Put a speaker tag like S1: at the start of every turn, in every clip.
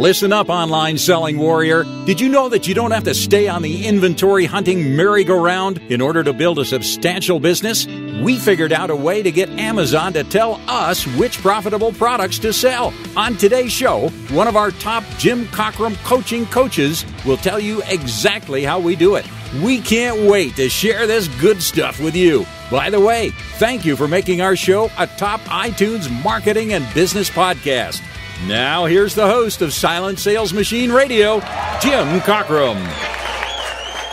S1: Listen up, online selling warrior. Did you know that you don't have to stay on the inventory hunting merry-go-round in order to build a substantial business? We figured out a way to get Amazon to tell us which profitable products to sell. On today's show, one of our top Jim Cockrum coaching coaches will tell you exactly how we do it. We can't wait to share this good stuff with you. By the way, thank you for making our show a top iTunes marketing and business podcast. Now, here's the host of Silent Sales Machine Radio, Jim Cockrum.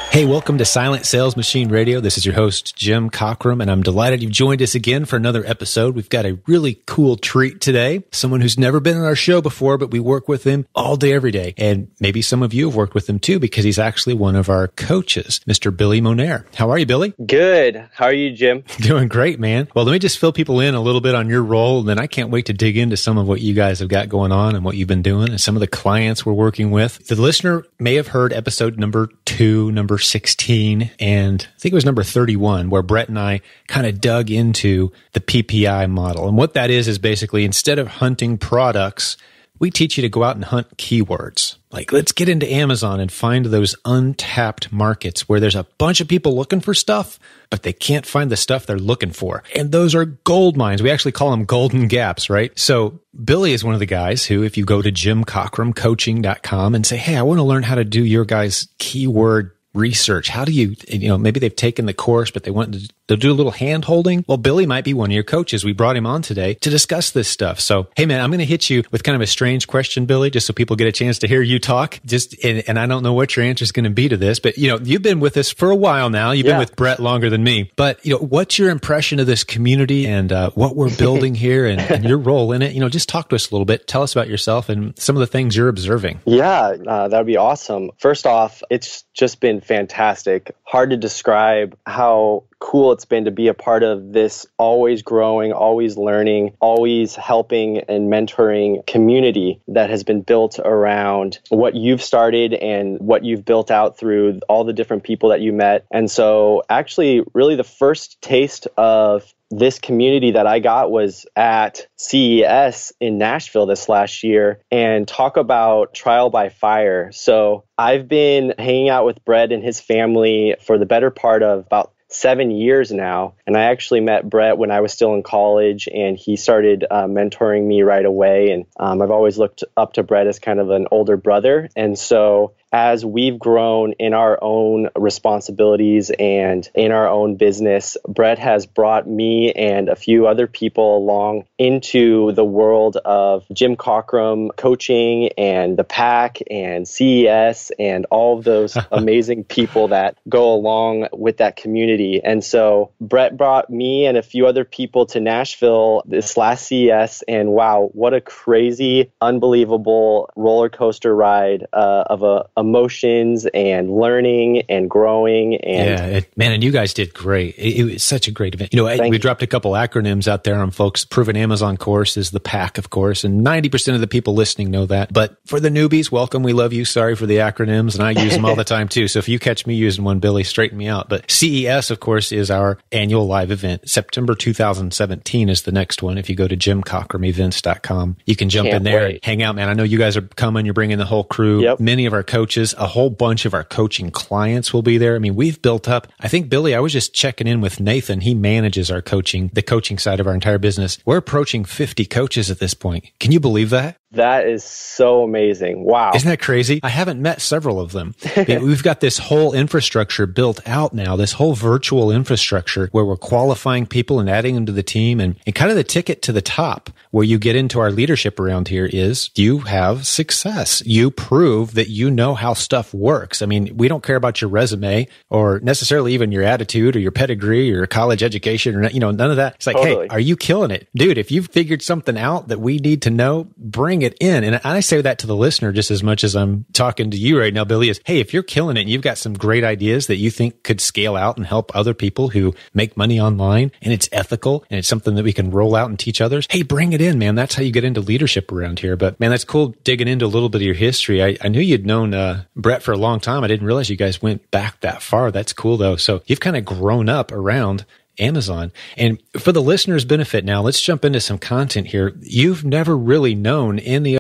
S2: Hey, welcome to Silent Sales Machine Radio. This is your host, Jim Cockrum, and I'm delighted you've joined us again for another episode. We've got a really cool treat today. Someone who's never been on our show before, but we work with him all day, every day. And maybe some of you have worked with him too, because he's actually one of our coaches, Mr. Billy Monnier. How are you, Billy?
S3: Good. How are you, Jim?
S2: Doing great, man. Well, let me just fill people in a little bit on your role, and then I can't wait to dig into some of what you guys have got going on and what you've been doing and some of the clients we're working with. The listener may have heard episode number 2, number 16, and I think it was number 31, where Brett and I kind of dug into the PPI model. And what that is basically, instead of hunting products, we teach you to go out and hunt keywords. Like, let's get into Amazon and find those untapped markets where there's a bunch of people looking for stuff, but they can't find the stuff they're looking for. And those are gold mines. We actually call them golden gaps, right? So Billy is one of the guys who, if you go to jimcockrumcoaching.com and say, hey, I want to learn how to do your guys' keyword research. How do you maybe they've taken the course, but they want to do a little hand holding. Well, Billy might be one of your coaches. We brought him on today to discuss this stuff. So, hey man, I'm going to hit you with kind of a strange question, Billy, just so people get a chance to hear you talk. And I don't know what your answer is going to be to this, but you've been with us for a while now. You've been with Brett longer than me, but what's your impression of this community and what we're building here and your role in it? Just talk to us a little bit. Tell us about yourself and some of the things you're observing.
S3: Yeah, that'd be awesome. First off, it's just been fantastic. Hard to describe how cool it's been to be a part of this always growing, always learning, always helping and mentoring community that has been built around what you've started and what you've built out through all the different people that you met. And so actually, really the first taste of this community that I got was at CES in Nashville this last year, and talk about trial by fire. So I've been hanging out with Brett and his family for the better part of about 7 years now. And I actually met Brett when I was still in college, and he started mentoring me right away. And I've always looked up to Brett as kind of an older brother. And so as we've grown in our own responsibilities and in our own business, Brett has brought me and a few other people along into the world of Jim Cockrum coaching and the PAC and CES and all of those amazing people that go along with that community. And so Brett brought me and a few other people to Nashville this last CES, and wow, what a crazy, unbelievable roller coaster ride of emotions and learning and growing. And
S2: and you guys did great. It was such a great event. We dropped a couple acronyms out there on folks. Proven Amazon course is the PAC, of course, and 90% of the people listening know that. But for the newbies, welcome. We love you. Sorry for the acronyms, and I use them all the time too. So if you catch me using one, Billy, straighten me out. But CES, of course, is our annual live event. September 2017 is the next one. If you go to jimcockrumevents.com, you can jump in there and hang out, man. I know you guys are coming. You're bringing the whole crew. Yep. Many of our coaches, a whole bunch of our coaching clients will be there. I mean, we've built up, I think, Billy, I was just checking in with Nathan. He manages our coaching, the coaching side of our entire business. We're approaching 50 coaches at this point. Can you believe that?
S3: That is so amazing. Wow.
S2: Isn't that crazy? I haven't met several of them. We've got this whole infrastructure built out now, this whole virtual infrastructure where we're qualifying people and adding them to the team. And kind of the ticket to the top where you get into our leadership around here is you have success. You prove that you know how stuff works. I mean, we don't care about your resume or necessarily even your attitude or your pedigree or your college education or, none of that. It's like, Hey, are you killing it? Dude, if you've figured something out that we need to know, bring it in. And I say that to the listener just as much as I'm talking to you right now, Billy, is, hey, if you're killing it and you've got some great ideas that you think could scale out and help other people who make money online, and it's ethical and it's something that we can roll out and teach others, hey, bring it in, man. That's how you get into leadership around here. But man, that's cool digging into a little bit of your history. I knew you'd known Brett for a long time. I didn't realize you guys went back that far. That's cool though. So you've kind of grown up around Amazon. And for the listeners' benefit now, let's jump into some content here. You've never really known any